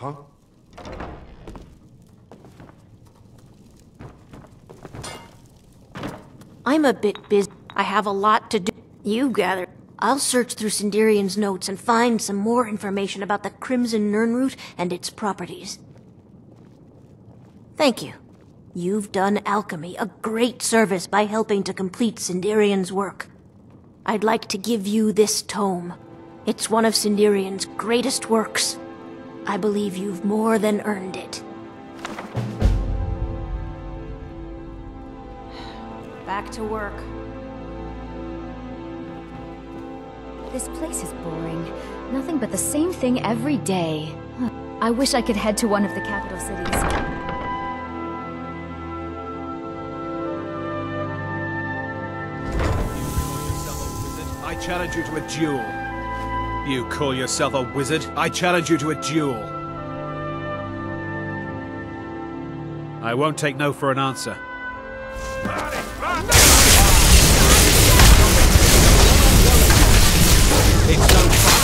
Huh? I'm a bit busy. I have a lot to do. You gather. I'll search through Sindarian's notes and find some more information about the Crimson Nirnroot and its properties. Thank you. You've done alchemy a great service by helping to complete Sindarian's work. I'd like to give you this tome. It's one of Sindarian's greatest works. I believe you've more than earned it. Back to work. This place is boring. Nothing but the same thing every day. I wish I could head to one of the capital cities. I challenge you to a duel. You call yourself a wizard? I challenge you to a duel. I won't take no for an answer. It's no fun.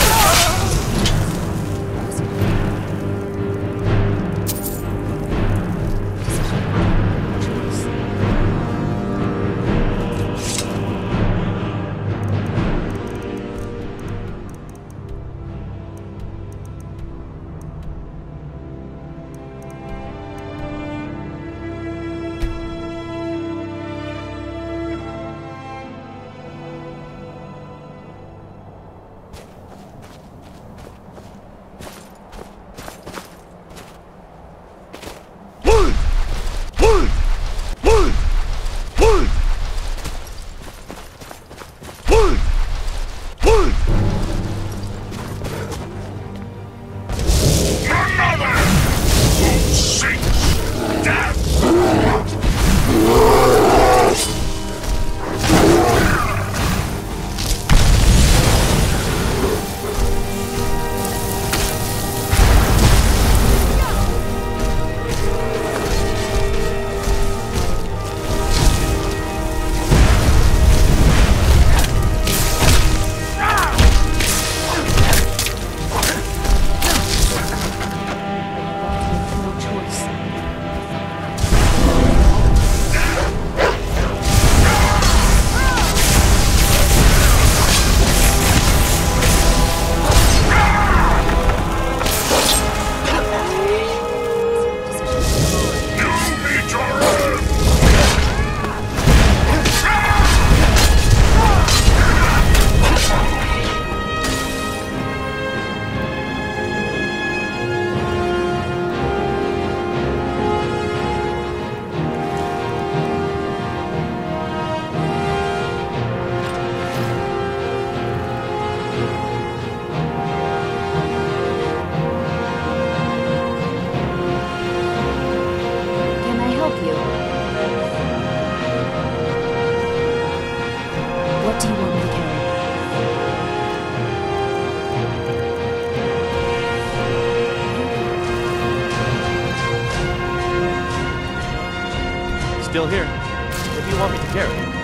Still here. What do you want me to carry?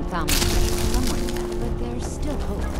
found somewhere yet, but there's still hope.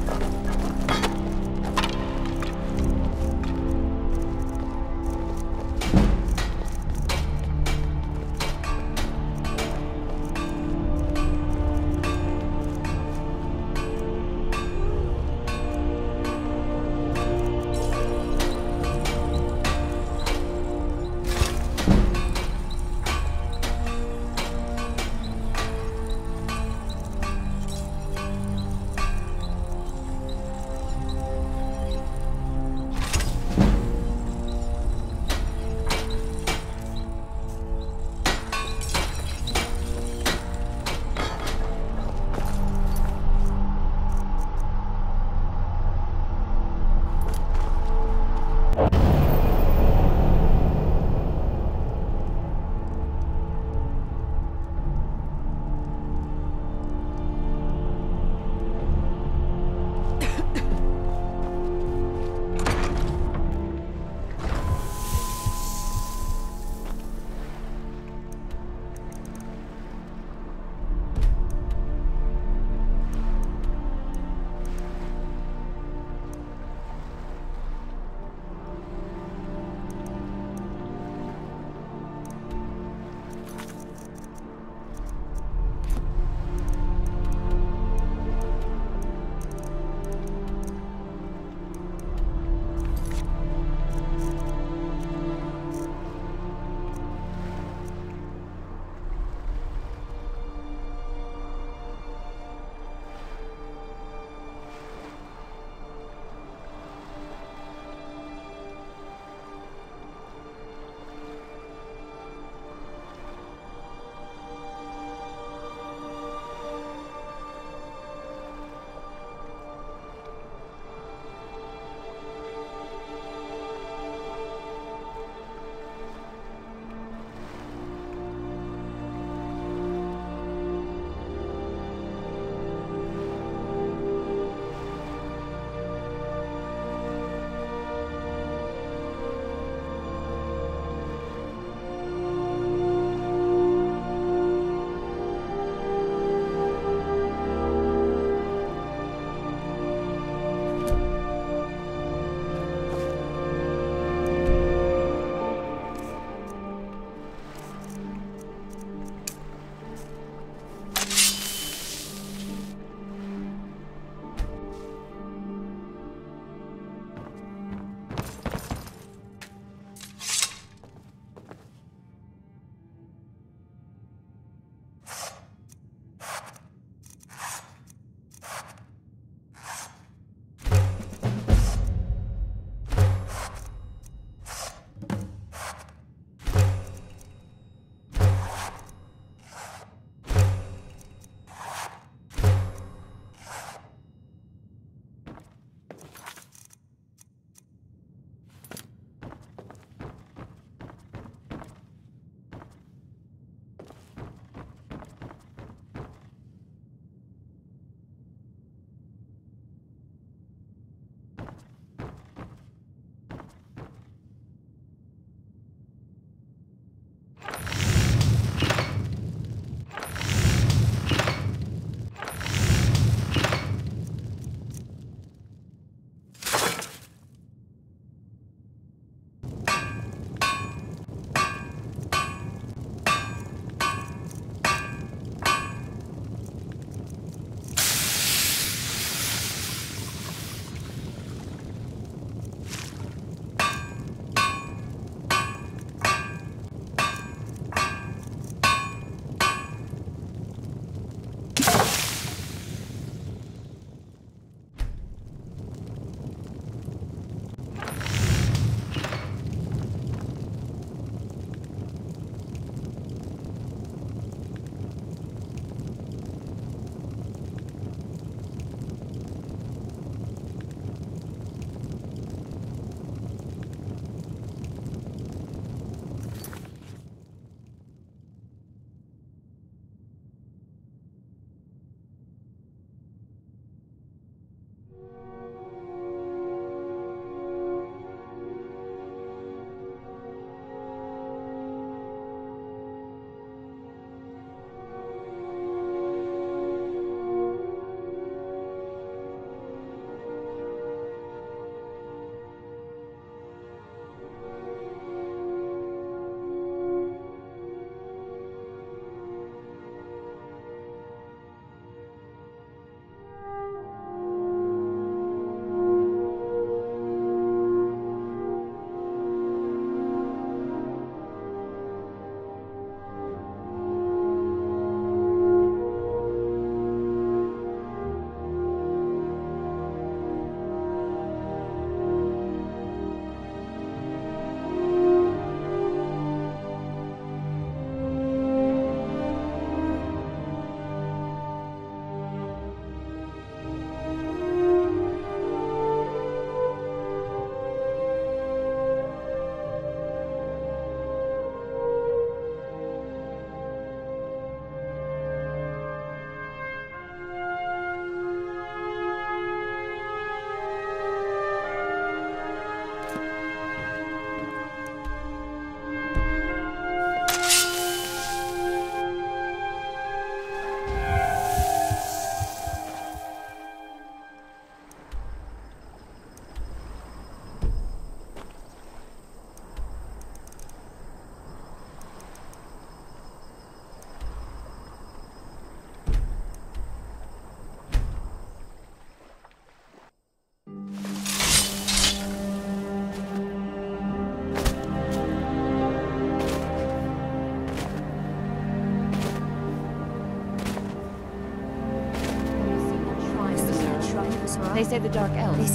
They say the Dark Elves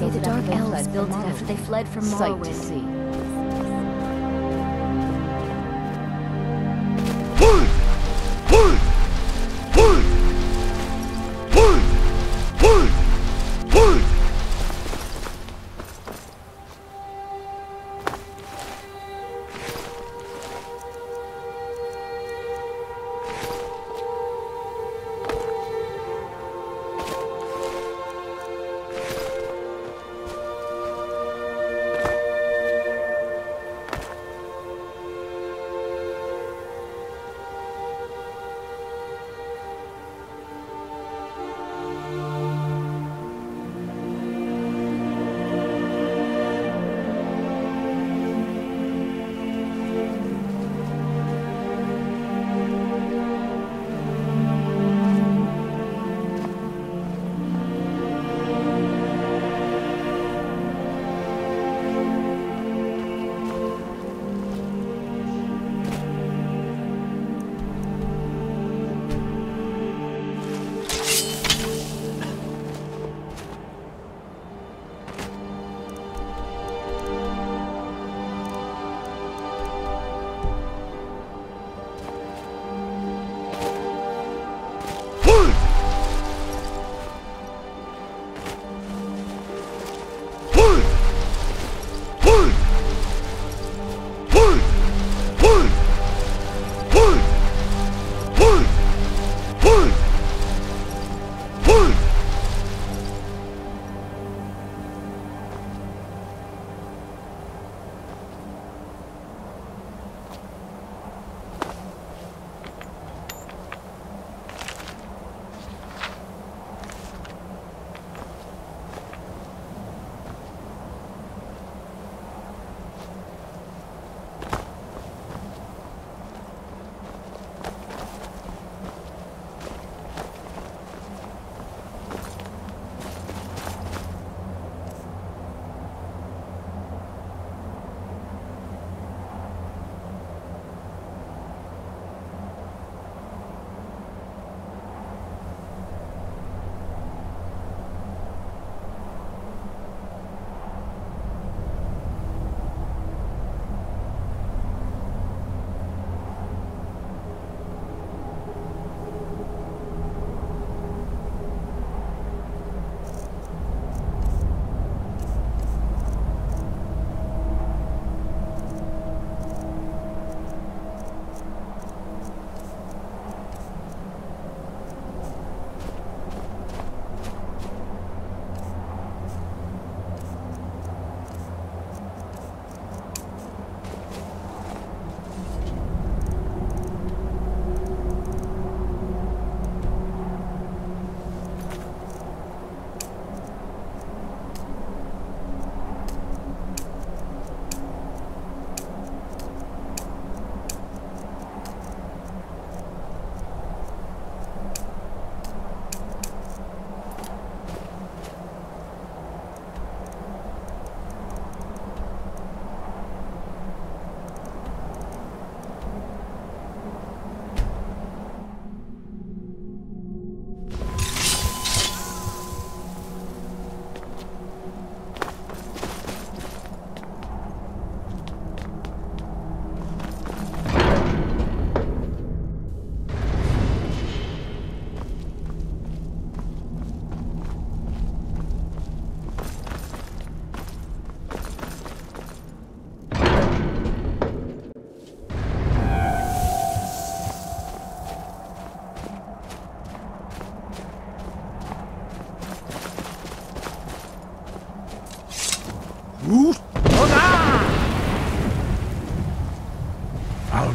built it after they fled from Morrowind. Sight to see.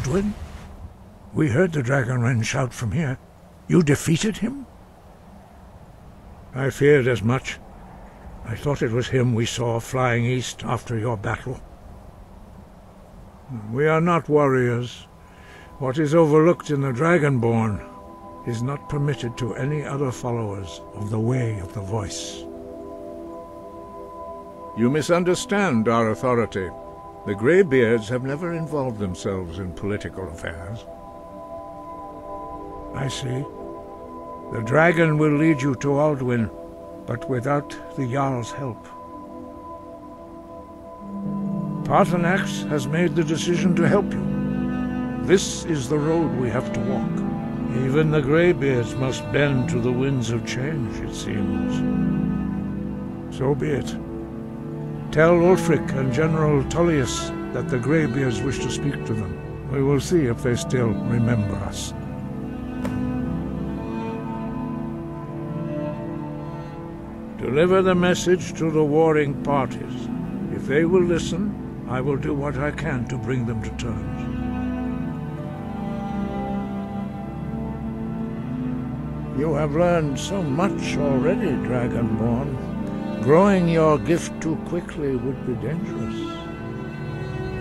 Alduin? We heard the Dragonren shout from here. You defeated him? I feared as much. I thought it was him we saw flying east after your battle. We are not warriors. What is overlooked in the Dragonborn is not permitted to any other followers of the Way of the Voice. You misunderstand our authority. The Greybeards have never involved themselves in political affairs. I see. The dragon will lead you to Alduin, but without the Jarl's help. Paarthurnax has made the decision to help you. This is the road we have to walk. Even the Greybeards must bend to the winds of change, it seems. So be it. Tell Ulfric and General Tullius that the Greybeards wish to speak to them. We will see if they still remember us. Deliver the message to the warring parties. If they will listen, I will do what I can to bring them to terms. You have learned so much already, Dragonborn. Growing your gift too quickly would be dangerous.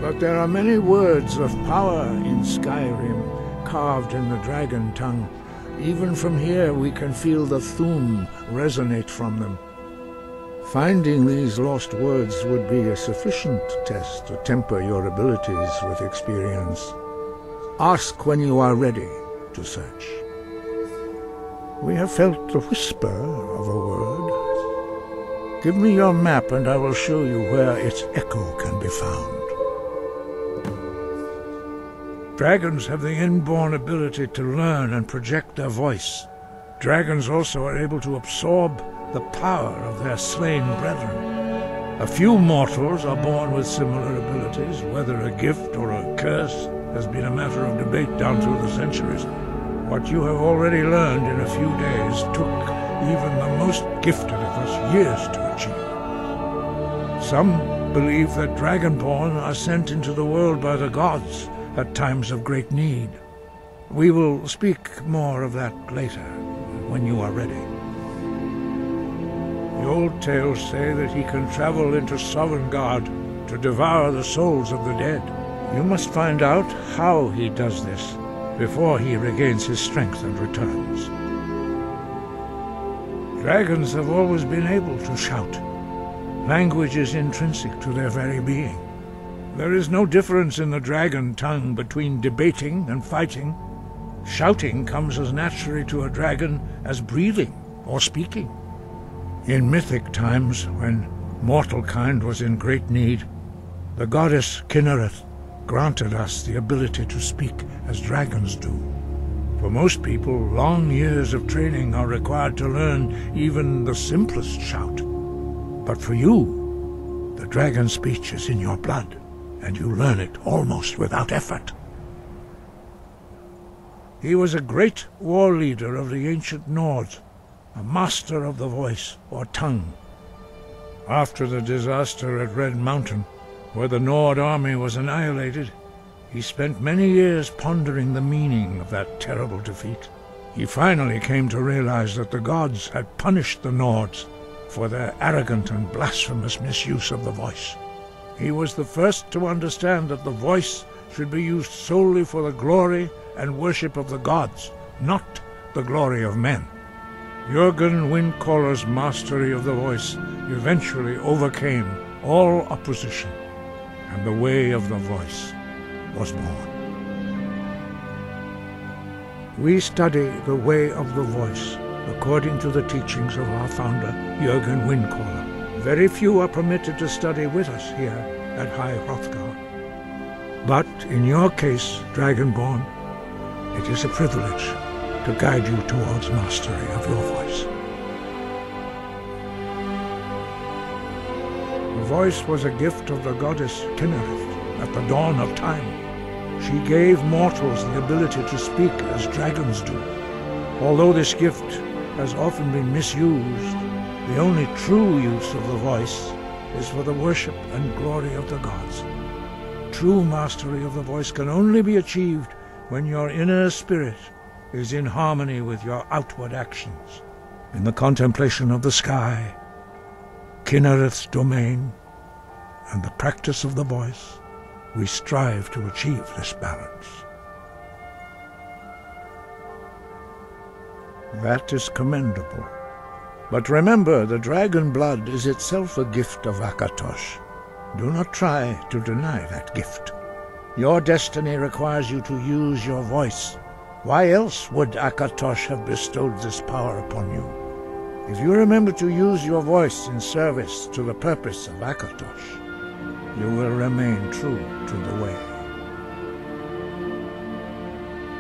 But there are many words of power in Skyrim, carved in the dragon tongue. Even from here we can feel the Thu'um resonate from them. Finding these lost words would be a sufficient test to temper your abilities with experience. Ask when you are ready to search. We have felt the whisper of a word. Give me your map and I will show you where its echo can be found. Dragons have the inborn ability to learn and project their voice. Dragons also are able to absorb the power of their slain brethren. A few mortals are born with similar abilities. Whether a gift or a curse has been a matter of debate down through the centuries. What you have already learned in a few days took even the most gifted of us years to achieve. Some believe that Dragonborn are sent into the world by the gods at times of great need. We will speak more of that later, when you are ready. The old tales say that he can travel into Sovngarde to devour the souls of the dead. You must find out how he does this before he regains his strength and returns. Dragons have always been able to shout. Language is intrinsic to their very being. There is no difference in the dragon tongue between debating and fighting. Shouting comes as naturally to a dragon as breathing or speaking. In mythic times, when mortal kind was in great need, the goddess Kynareth granted us the ability to speak as dragons do. For most people, long years of training are required to learn even the simplest shout. But for you, the dragon speech is in your blood, and you learn it almost without effort. He was a great war leader of the ancient Nords, a master of the voice or tongue. After the disaster at Red Mountain, where the Nord army was annihilated, he spent many years pondering the meaning of that terrible defeat. He finally came to realize that the gods had punished the Nords for their arrogant and blasphemous misuse of the voice. He was the first to understand that the voice should be used solely for the glory and worship of the gods, not the glory of men. Jurgen Windcaller's mastery of the voice eventually overcame all opposition, and the way of the voice was born. We study the way of the voice according to the teachings of our founder, Jurgen Windcaller. Very few are permitted to study with us here at High Hrothgar. But in your case, Dragonborn, it is a privilege to guide you towards mastery of your voice. The voice was a gift of the goddess Kynareth at the dawn of time. She gave mortals the ability to speak as dragons do. Although this gift has often been misused, the only true use of the voice is for the worship and glory of the gods. True mastery of the voice can only be achieved when your inner spirit is in harmony with your outward actions. In the contemplation of the sky, Kynareth's domain, and the practice of the voice, we strive to achieve this balance. That is commendable. But remember, the dragon blood is itself a gift of Akatosh. Do not try to deny that gift. Your destiny requires you to use your voice. Why else would Akatosh have bestowed this power upon you? If you remember to use your voice in service to the purpose of Akatosh, you will remain true to the way.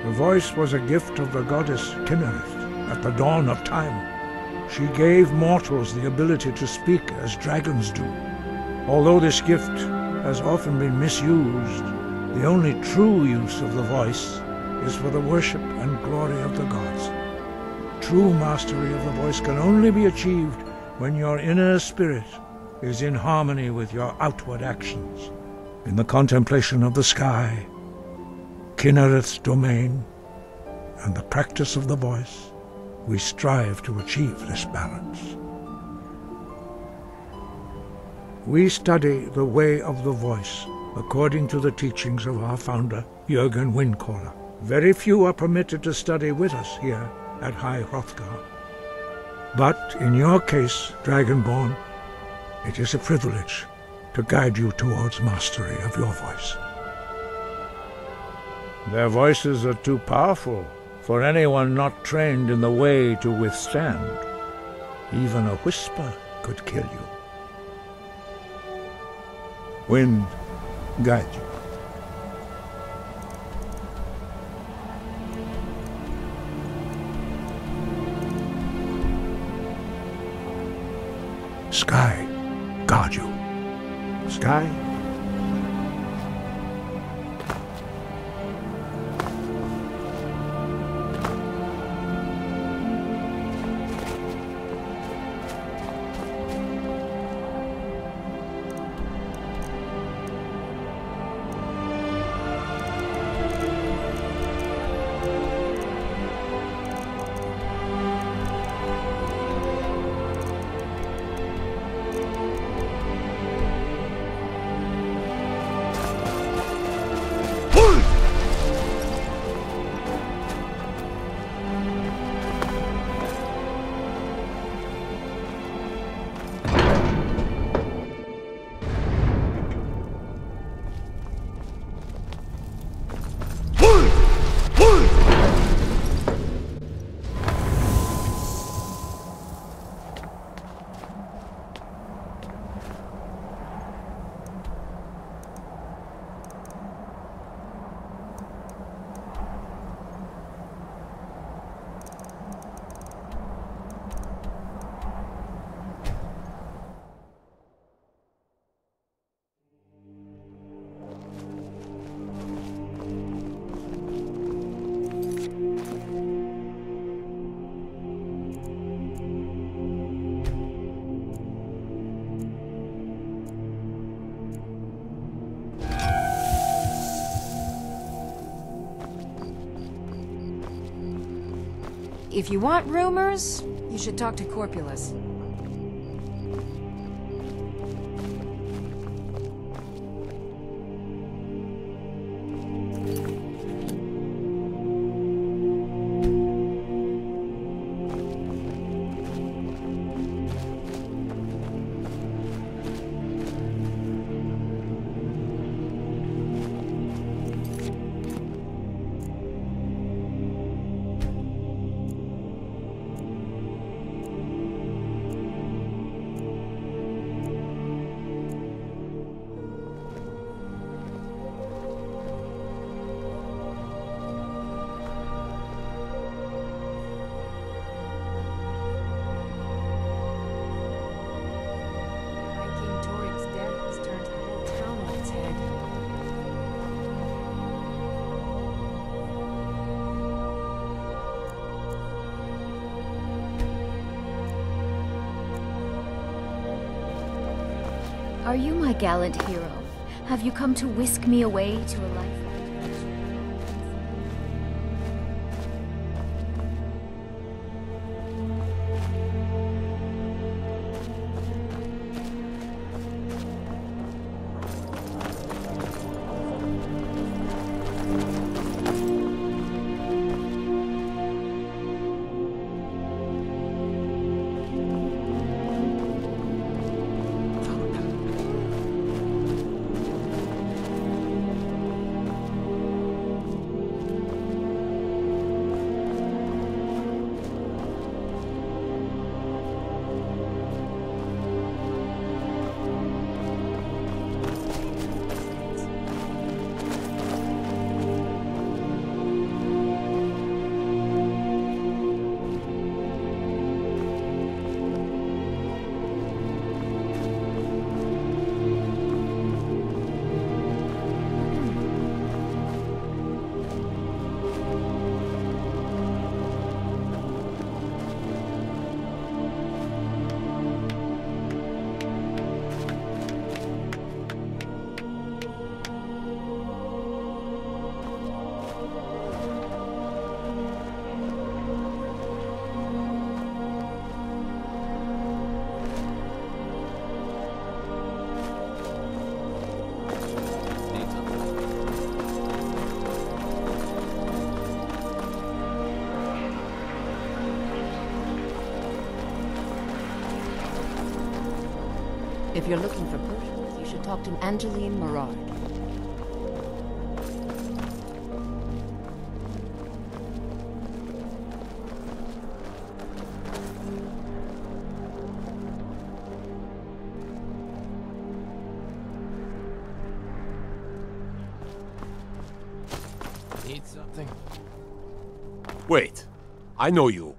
The voice was a gift of the goddess Kinnereth at the dawn of time. She gave mortals the ability to speak as dragons do. Although this gift has often been misused, the only true use of the voice is for the worship and glory of the gods. True mastery of the voice can only be achieved when your inner spirit is in harmony with your outward actions. In the contemplation of the sky, Kinnereth's domain, and the practice of the voice, we strive to achieve this balance. We study the way of the voice according to the teachings of our founder, Jürgen Windcaller. Very few are permitted to study with us here at High Hrothgar. But in your case, Dragonborn, it is a privilege to guide you towards mastery of your voice. Their voices are too powerful for anyone not trained in the way to withstand. Even a whisper could kill you. Wind, guide you. Sky, guard you. Sky, If you want rumors, you should talk to Corpulus. Are you my gallant hero? Have you come to whisk me away to a life? If you're looking for potions, you should talk to Angeline Morard. Need something? Wait, I know you.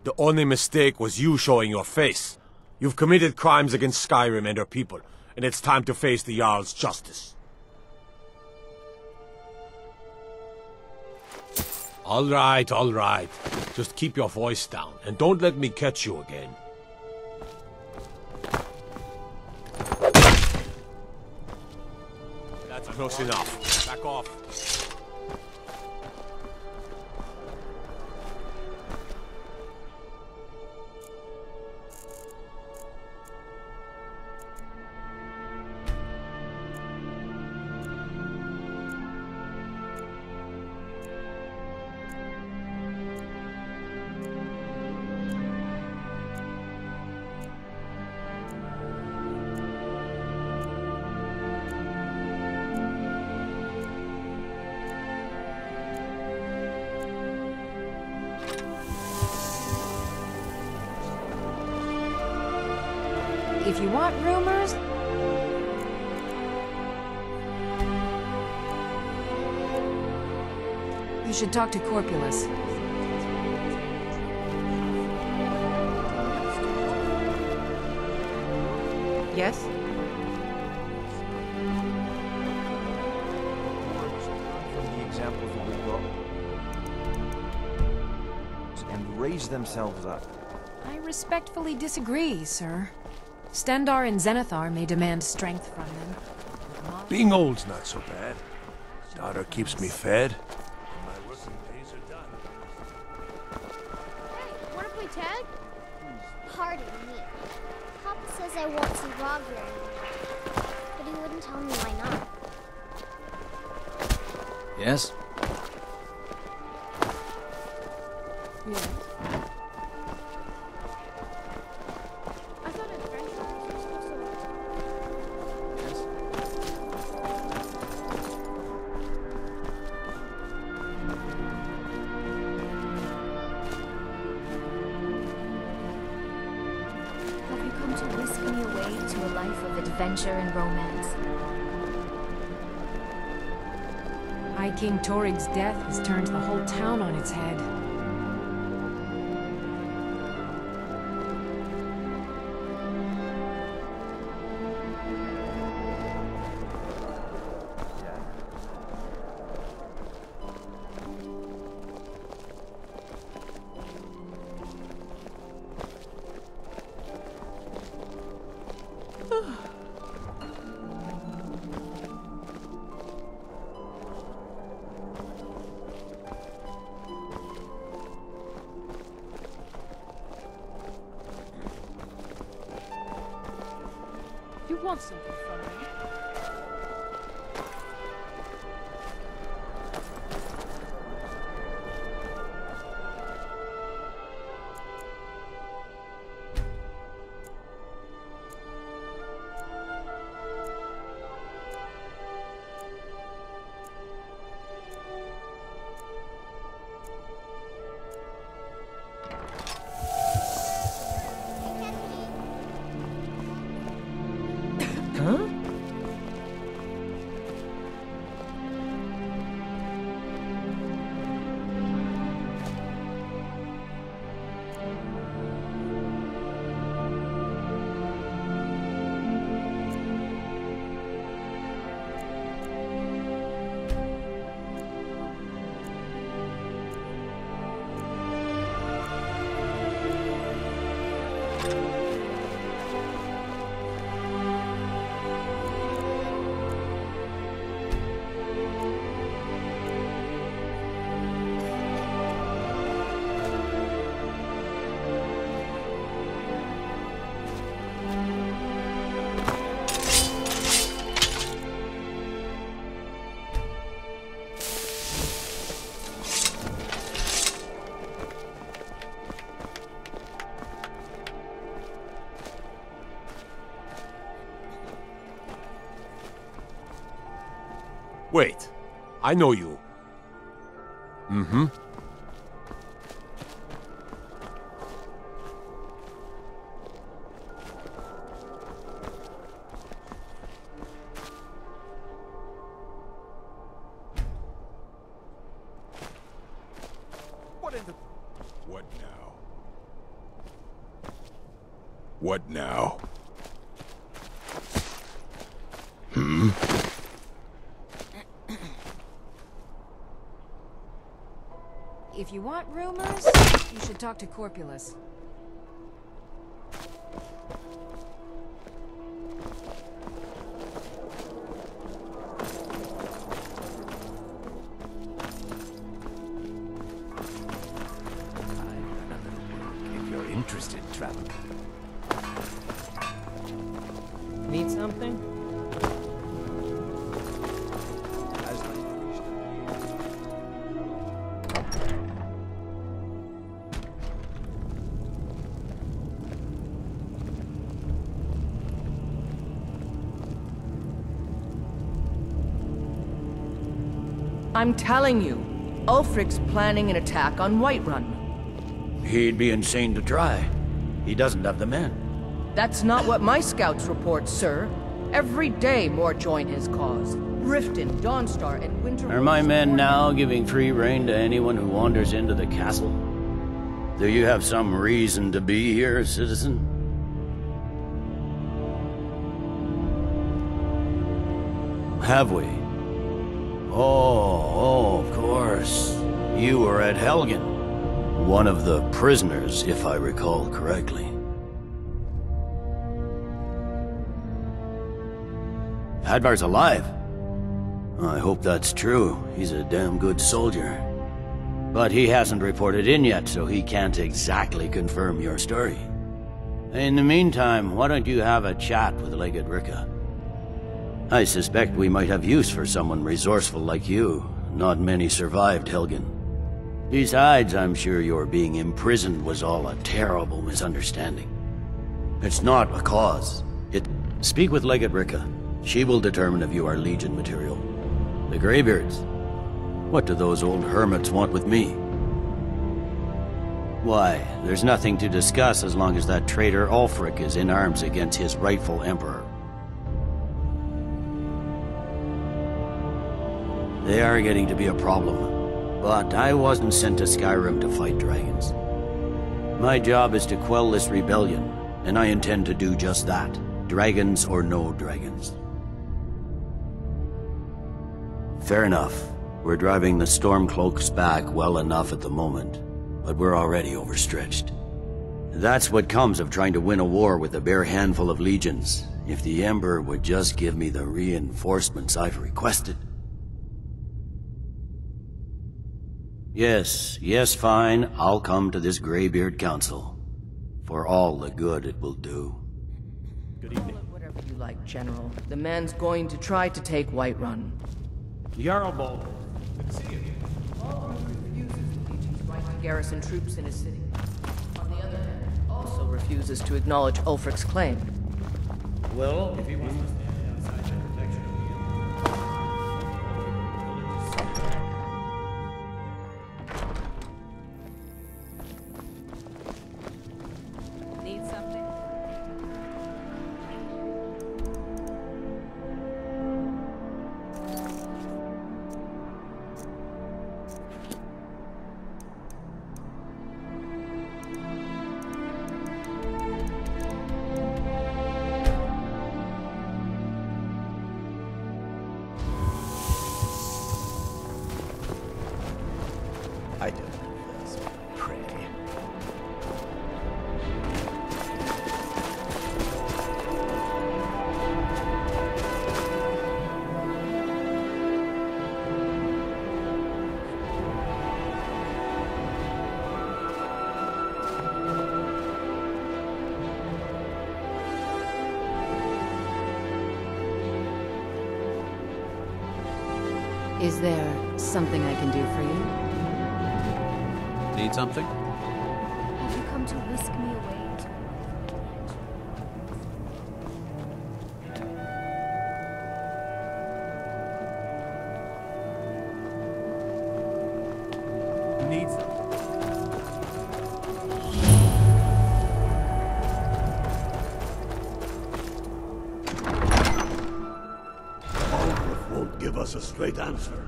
The only mistake was you showing your face. You've committed crimes against Skyrim and her people, and it's time to face the Jarl's justice. All right, all right. Just keep your voice down, and don't let me catch you again. That's close enough. Back off. If you want rumors... you should talk to Corpulus. Yes? From the examples of the world and raise themselves up. I respectfully disagree, sir. Stendarr and Zenithar may demand strength from them. Being old's not so bad. Daughter keeps me fed. Wanna play tag? Pardon me. Papa says I won't see Rob very much, but he wouldn't tell me why not. Yes? Yes. I thought adventures were supposed to... Yes? Have you come to whisk me away to a life of adventure and romance? High King Torig's death has turned the whole town on its head. You want something from me? Huh? Wait, I know you. Mm-hmm. What in the... What now? What now? Hmm? If you want rumors, you should talk to Corpulus. If you're interested, traveler. Need something? I'm telling you, Ulfric's planning an attack on Whiterun. He'd be insane to try. He doesn't have the men. That's not what my scouts report, sir. Every day more join his cause. Riften, Dawnstar, and Winter... Are my men now giving free rein to anyone who wanders into the castle? Do you have some reason to be here, citizen? Have we? Oh, of course. You were at Helgen. One of the prisoners, if I recall correctly. Hadvar's alive. I hope that's true. He's a damn good soldier. But he hasn't reported in yet, so he can't exactly confirm your story. In the meantime, why don't you have a chat with Legate Ricka? I suspect we might have use for someone resourceful like you. Not many survived Helgen. Besides, I'm sure your being imprisoned was all a terrible misunderstanding. It's not a cause. Speak with Legate Ricka. She will determine if you are Legion material. The Greybeards. What do those old hermits want with me? Why, there's nothing to discuss as long as that traitor Ulfric is in arms against his rightful emperor. They are getting to be a problem, but I wasn't sent to Skyrim to fight dragons. My job is to quell this rebellion, and I intend to do just that, dragons or no dragons. Fair enough. We're driving the Stormcloaks back well enough at the moment, but we're already overstretched. That's what comes of trying to win a war with a bare handful of legions. If the Emperor would just give me the reinforcements I've requested. Yes, fine. I'll come to this Greybeard Council. For all the good it will do. Good evening. Whatever you like, General. The man's going to try to take Whiterun. Jarlbold. Good to see you. Ulfric refuses the Legion's right to garrison troops in his city. On the other hand, also refuses to acknowledge Ulfric's claim. Well, if he wants to stand outside the protection of the Emperor... Need something? I don't know this. Pray. Is there something I can do for you? Need something? Have you come to whisk me away into needs them. Aldrich won't give us a straight answer.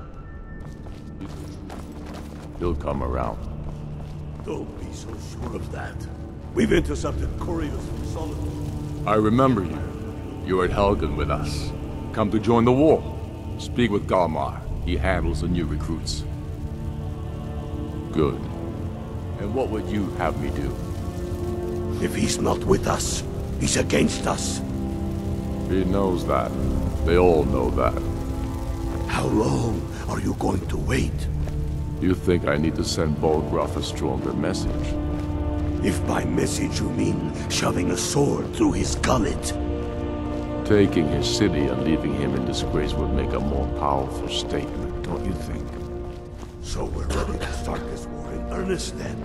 He'll come around. Don't be so sure of that. We've intercepted couriers from Solomon. I remember you. You were at Helgen with us. Come to join the war. Speak with Galmar. He handles the new recruits. Good. And what would you have me do? If he's not with us, he's against us. He knows that. They all know that. How long are you going to wait? You think I need to send Bolgraf a stronger message? If by message you mean shoving a sword through his gullet. Taking his city and leaving him in disgrace would make a more powerful statement, don't you think? So we're ready to start this war in earnest then?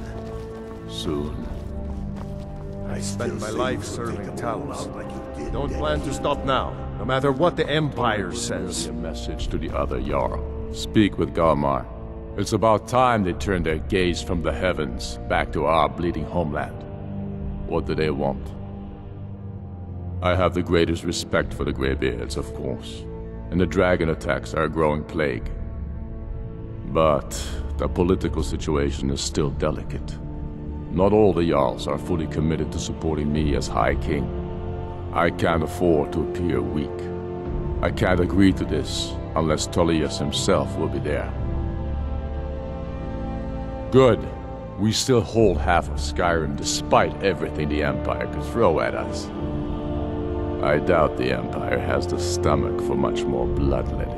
Soon. I spent my life serving Talos. Don't plan to stop now, no matter what the Empire says. A message to the other Jarl. Speak with Galmar. It's about time they turned their gaze from the heavens back to our bleeding homeland. What do they want? I have the greatest respect for the Greybeards, of course, and the dragon attacks are a growing plague. But the political situation is still delicate. Not all the Jarls are fully committed to supporting me as High King. I can't afford to appear weak. I can't agree to this unless Tullius himself will be there. Good. We still hold half of Skyrim despite everything the Empire could throw at us. I doubt the Empire has the stomach for much more bloodletting.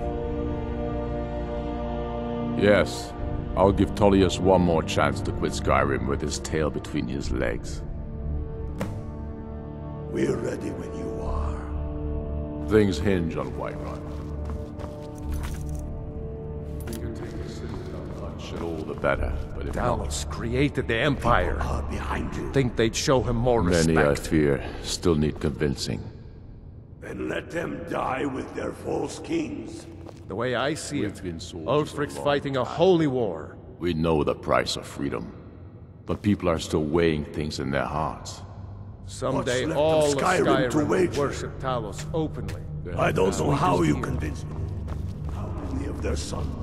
Yes, I'll give Tullius one more chance to quit Skyrim with his tail between his legs. We're ready when you are. Things hinge on Whiterun. All the better, but if Talos created the Empire. Behind you. Think they'd show him more respect. Many, I fear, still need convincing. Then let them die with their false kings. The way I see it, Ulfric's fighting a holy war. We know the price of freedom, but people are still weighing things in their hearts. Someday all of Skyrim will worship Talos openly. I don't know how you convinced me. How many of their sons?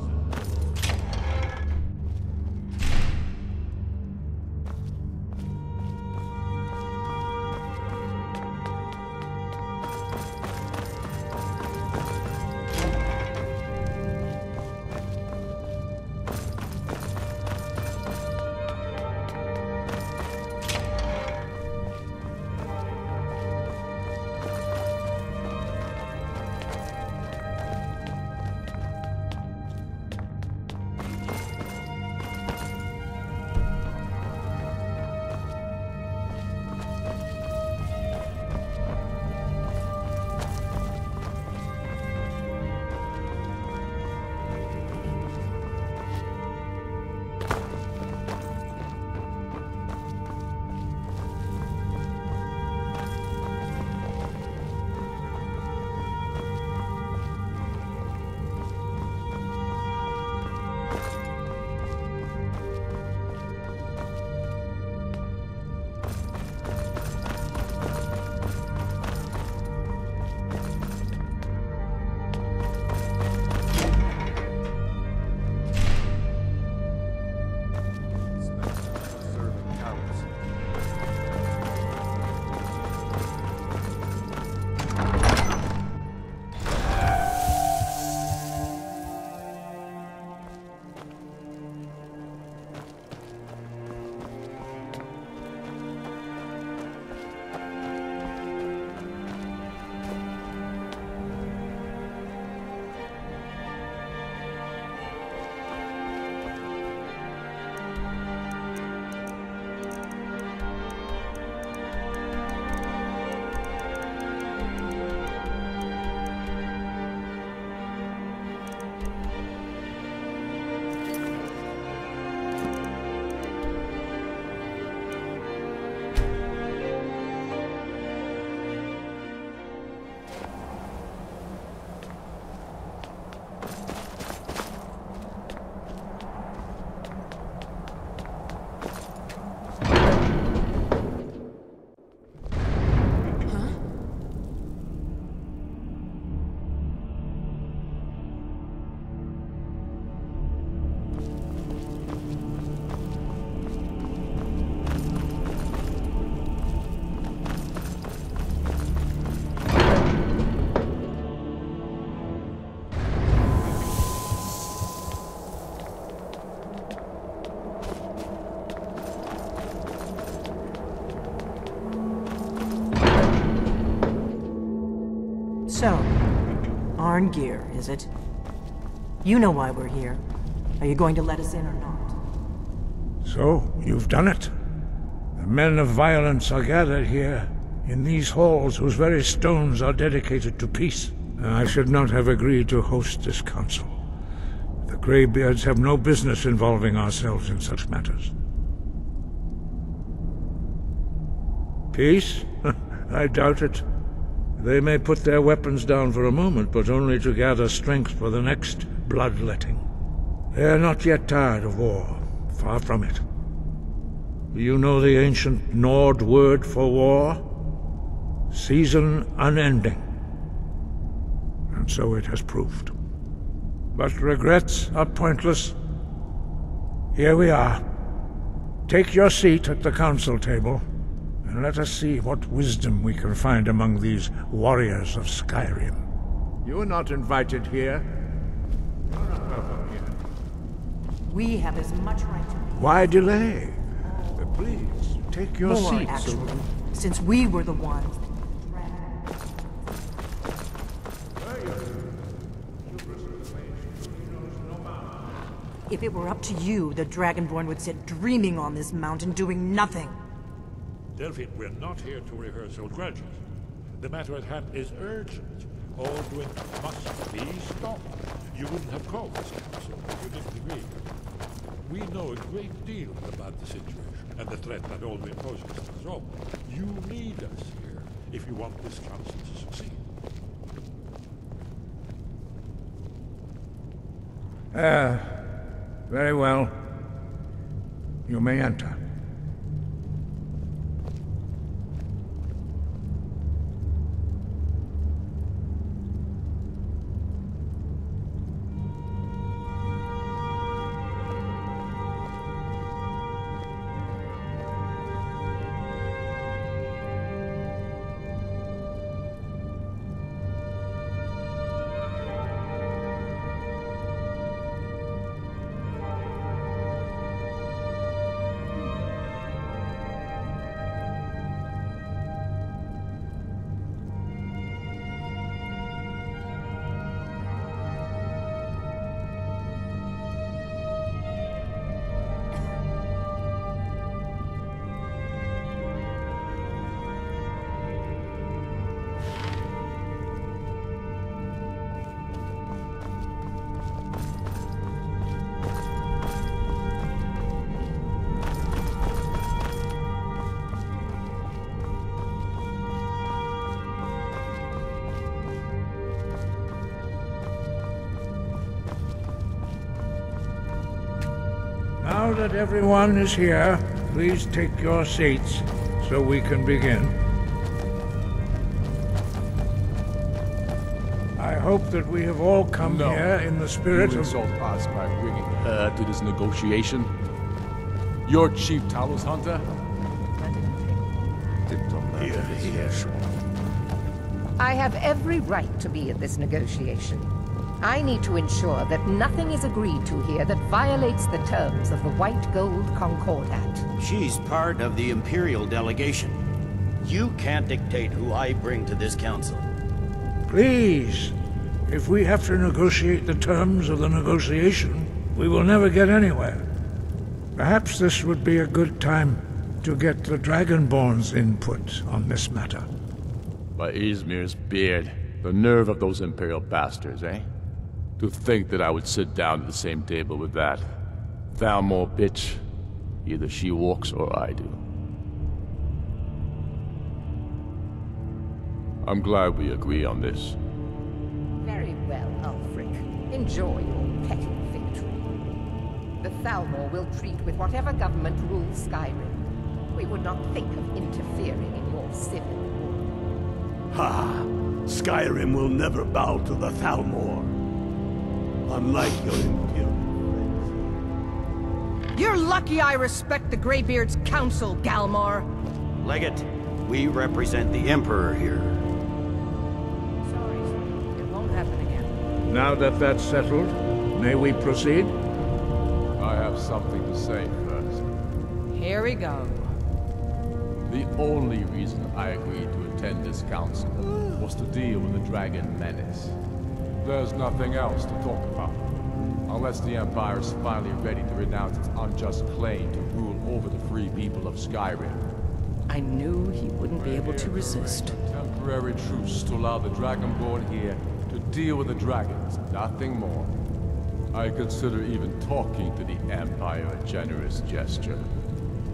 So, Arngeir, is it? You know why we're here. Are you going to let us in or not? So, you've done it. The men of violence are gathered here, in these halls whose very stones are dedicated to peace. I should not have agreed to host this council. The Greybeards have no business involving ourselves in such matters. Peace? I doubt it. They may put their weapons down for a moment, but only to gather strength for the next bloodletting. They are not yet tired of war. Far from it. Do you know the ancient Nord word for war? Season unending. And so it has proved. But regrets are pointless. Here we are. Take your seat at the council table, and let us see what wisdom we can find among these warriors of Skyrim. You are not invited here. You're not welcome here. We have as much right to be. Why delay? Please, take your More, seat. actually, since we were the ones. If it were up to you, the Dragonborn would sit dreaming on this mountain doing nothing. Delphine, we're not here to rehearse old grudges. The matter at hand is urgent. All doing must be stopped. You wouldn't have called this council if you didn't agree. We know a great deal about the situation and the threat that Alduin poses to us all. You need us here if you want this council to succeed. Very well. You may enter. Now that everyone is here, please take your seats so we can begin. I hope that we have all come here in the spirit you of... insult us by bringing her to this negotiation? Your chief Talos hunter? I have every right to be at this negotiation. I need to ensure that nothing is agreed to here that violates the terms of the White Gold Concordat. She's part of the Imperial delegation. You can't dictate who I bring to this council. Please, if we have to negotiate the terms of the negotiation, we will never get anywhere. Perhaps this would be a good time to get the Dragonborn's input on this matter. By Izmir's beard, the nerve of those Imperial bastards, eh? To think that I would sit down at the same table with that Thalmor bitch. Either she walks or I do. I'm glad we agree on this. Very well, Ulfric. Enjoy your petty victory. The Thalmor will treat with whatever government rules Skyrim. We would not think of interfering in your civil war. Ha! Skyrim will never bow to the Thalmor. Unlike your Imperial friends. You're lucky I respect the Greybeard's counsel, Galmar. Legate, we represent the Emperor here. Sorry, it won't happen again. Now that that's settled, may we proceed? I have something to say first. Here we go. The only reason I agreed to attend this council was to deal with the Dragon Menace. There's nothing else to talk about. Unless the Empire's finally ready to renounce its unjust claim to rule over the free people of Skyrim. I knew he wouldn't be able to resist. A temporary truce to allow the Dragonborn here to deal with the dragons, nothing more. I consider even talking to the Empire a generous gesture.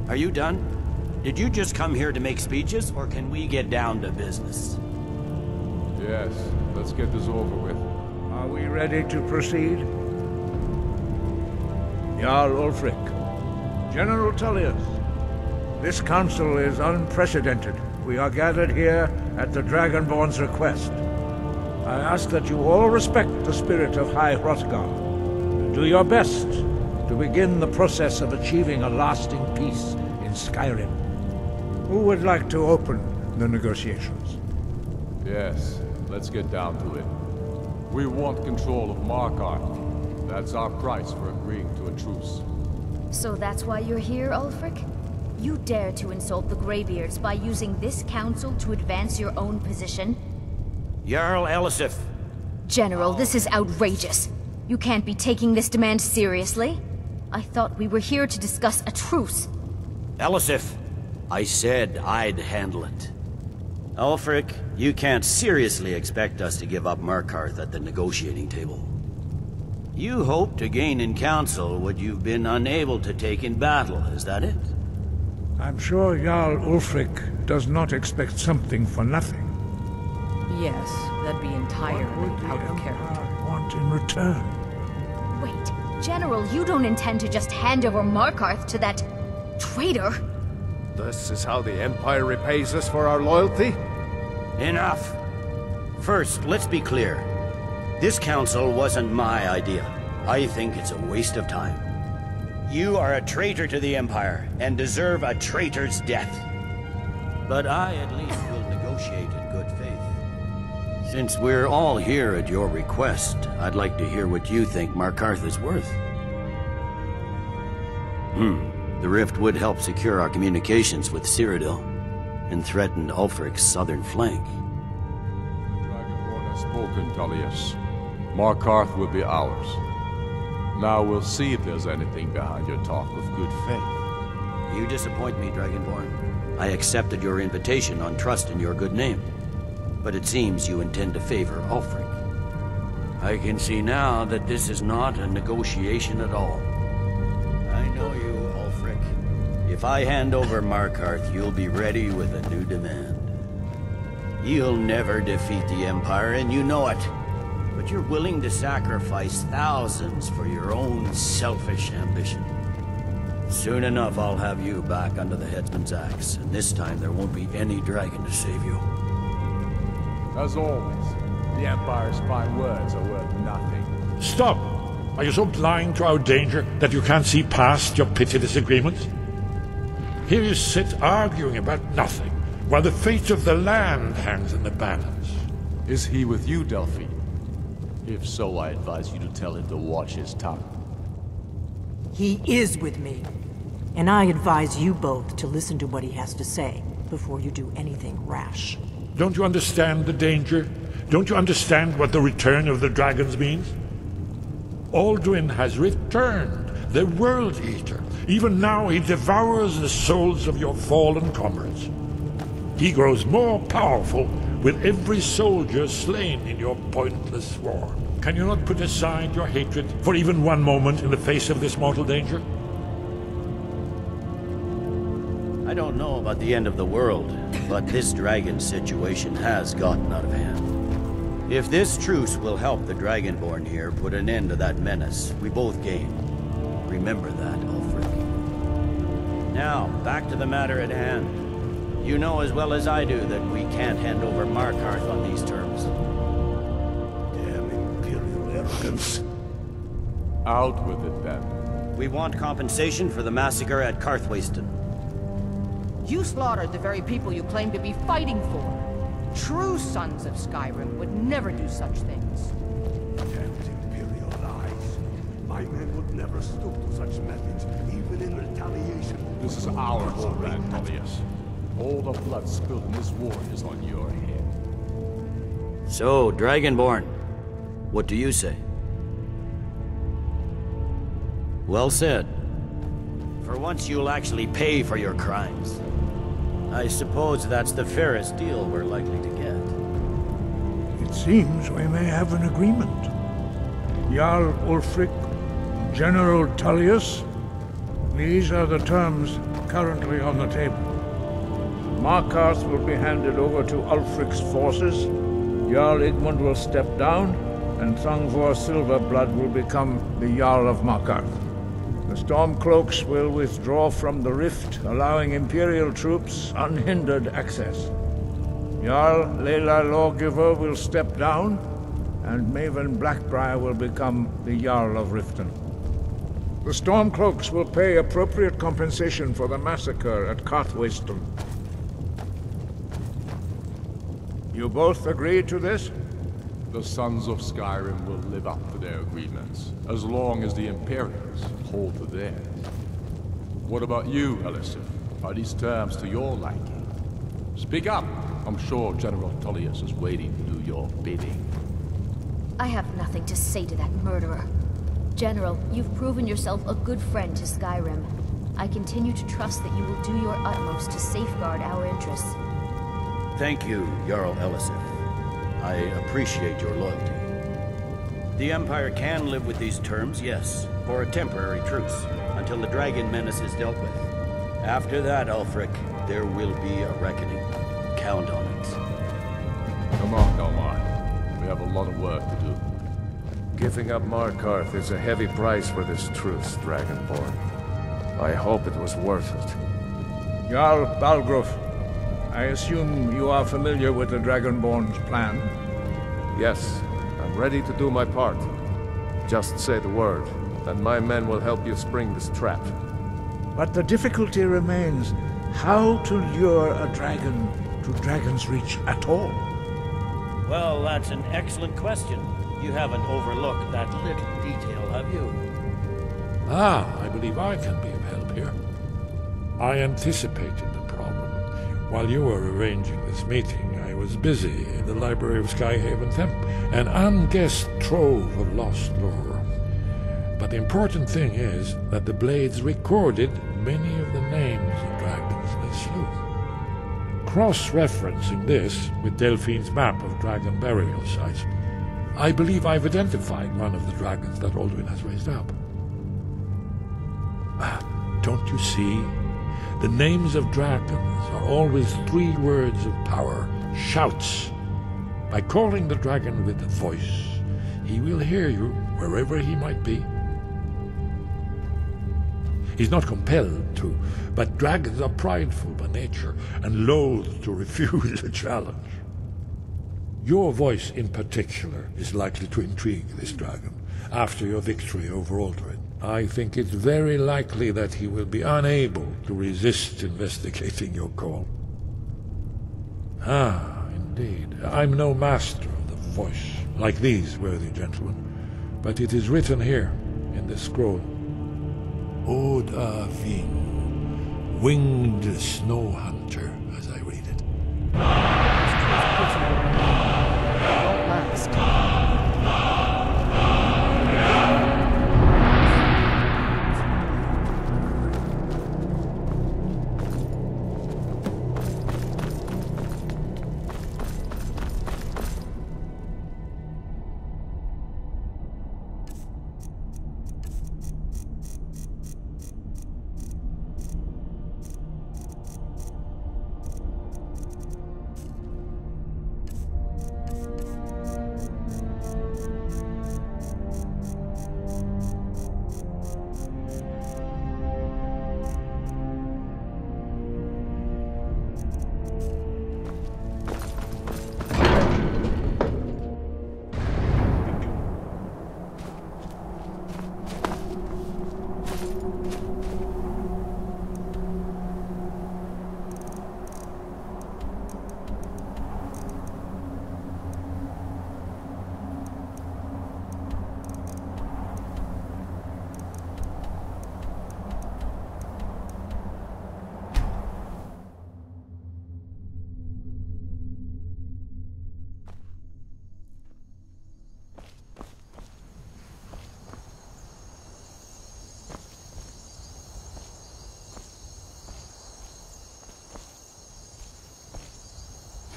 Are you done? Did you just come here to make speeches, or can we get down to business? Yes, let's get this over with. Are we ready to proceed? Jarl Ulfric, General Tullius, this council is unprecedented. We are gathered here at the Dragonborn's request. I ask that you all respect the spirit of High Hrothgar, and do your best to begin the process of achieving a lasting peace in Skyrim. Who would like to open the negotiations? Yes, let's get down to it. We want control of Markarth. That's our price for agreeing to a truce. So that's why you're here, Ulfric? You dare to insult the Greybeards by using this council to advance your own position? Jarl Elisif. General, this is outrageous. You can't be taking this demand seriously. I thought we were here to discuss a truce. Elisif, I said I'd handle it. Ulfric, you can't seriously expect us to give up Markarth at the negotiating table. You hope to gain in council what you've been unable to take in battle, is that it? I'm sure Jarl Ulfric does not expect something for nothing. Yes, that'd be entirely out of character. Want in return? Wait, General, you don't intend to just hand over Markarth to that traitor? This is how the Empire repays us for our loyalty? Enough. First, let's be clear. This council wasn't my idea. I think it's a waste of time. You are a traitor to the Empire, and deserve a traitor's death. But I at least will negotiate in good faith. Since we're all here at your request, I'd like to hear what you think Markarth is worth. The rift would help secure our communications with Cyrodiil, and threaten Ulfric's southern flank. The Dragonborn has spoken, Tullius. Markarth will be ours. Now we'll see if there's anything behind your talk of good faith. You disappoint me, Dragonborn. I accepted your invitation on trust in your good name. But it seems you intend to favor Ulfric. I can see now that this is not a negotiation at all. I know you, Ulfric. If I hand over Markarth, you'll be ready with a new demand. You'll never defeat the Empire, and you know it. But you're willing to sacrifice thousands for your own selfish ambition. Soon enough, I'll have you back under the headsman's axe, and this time there won't be any dragon to save you. As always, the Empire's fine words are worth nothing. Stop! Are you so blind to our danger that you can't see past your petty disagreements? Here you sit arguing about nothing, while the fate of the land hangs in the balance. Is he with you, Delphine? If so, I advise you to tell him to watch his tongue. He is with me. And I advise you both to listen to what he has to say before you do anything rash. Don't you understand the danger? Don't you understand what the return of the dragons means? Alduin has returned, the World Eater. Even now he devours the souls of your fallen comrades. He grows more powerful with every soldier slain in your pointless war. Can you not put aside your hatred for even one moment in the face of this mortal danger? I don't know about the end of the world, but this dragon situation has gotten out of hand. If this truce will help the Dragonborn here put an end to that menace, we both gain. Remember that, Ulfric. Now, back to the matter at hand. You know as well as I do that we can't hand over Markarth on these terms. Damn Imperial arrogance. Out with it, then. We want compensation for the massacre at Karthwasten. You slaughtered the very people you claim to be fighting for. True sons of Skyrim would never do such things. Damned Imperial lies. My men would never stoop to such methods, even in retaliation. This is our homeland, Tullius. All the blood spilled in this war is on your head. So, Dragonborn, what do you say? Well said. For once you'll actually pay for your crimes. I suppose that's the fairest deal we're likely to get. It seems we may have an agreement. Jarl Ulfric, General Tullius, these are the terms currently on the table. Markarth will be handed over to Ulfric's forces, Jarl Igmund will step down, and Thangvor Silverblood will become the Jarl of Markarth. The Stormcloaks will withdraw from the rift, allowing Imperial troops unhindered access. Jarl Leila Lawgiver will step down, and Maven Blackbriar will become the Jarl of Riften. The Stormcloaks will pay appropriate compensation for the massacre at Carthwayston. You both agree to this? The Sons of Skyrim will live up to their agreements, as long as the Imperials hold to theirs. What about you, Elisif? Are these terms to your liking? Speak up! I'm sure General Tullius is waiting to do your bidding. I have nothing to say to that murderer. General, you've proven yourself a good friend to Skyrim. I continue to trust that you will do your utmost to safeguard our interests. Thank you, Jarl Elisif. I appreciate your loyalty. The Empire can live with these terms, yes, for a temporary truce, until the dragon menace is dealt with. After that, Ulfric, there will be a reckoning. Count on it. Come on, Galmar. We have a lot of work to do. Giving up Markarth is a heavy price for this truce, Dragonborn. I hope it was worth it. Jarl Balgruf, I assume you are familiar with the Dragonborn's plan? Yes, I'm ready to do my part. Just say the word, and my men will help you spring this trap. But the difficulty remains how to lure a dragon to Dragon's Reach at all. Well, that's an excellent question. You haven't overlooked that little detail, have you? I believe I can be of help here. I anticipated the problem. While you were arranging this meeting, I was busy in the library of Skyhaven Temple, an unguessed trove of lost lore. But the important thing is that the Blades recorded many of the names of dragons they slew. Cross-referencing this with Delphine's map of dragon burial sites, I believe I've identified one of the dragons that Alduin has raised up. Don't you see? The names of dragons are always 3 words of power, shouts. By calling the dragon with a voice, he will hear you wherever he might be. He's not compelled to, but dragons are prideful by nature and loath to refuse a challenge. Your voice in particular is likely to intrigue this dragon after your victory over Alduin. I think it's very likely that he will be unable to resist investigating your call. Indeed. I'm no master of the voice, like these worthy gentlemen, but it is written here in this scroll. Oblivion, winged snow hunter, as I read it.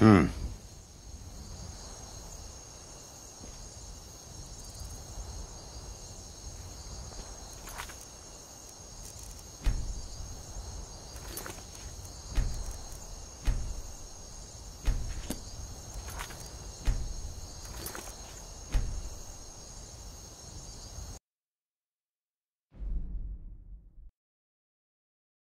Hmm.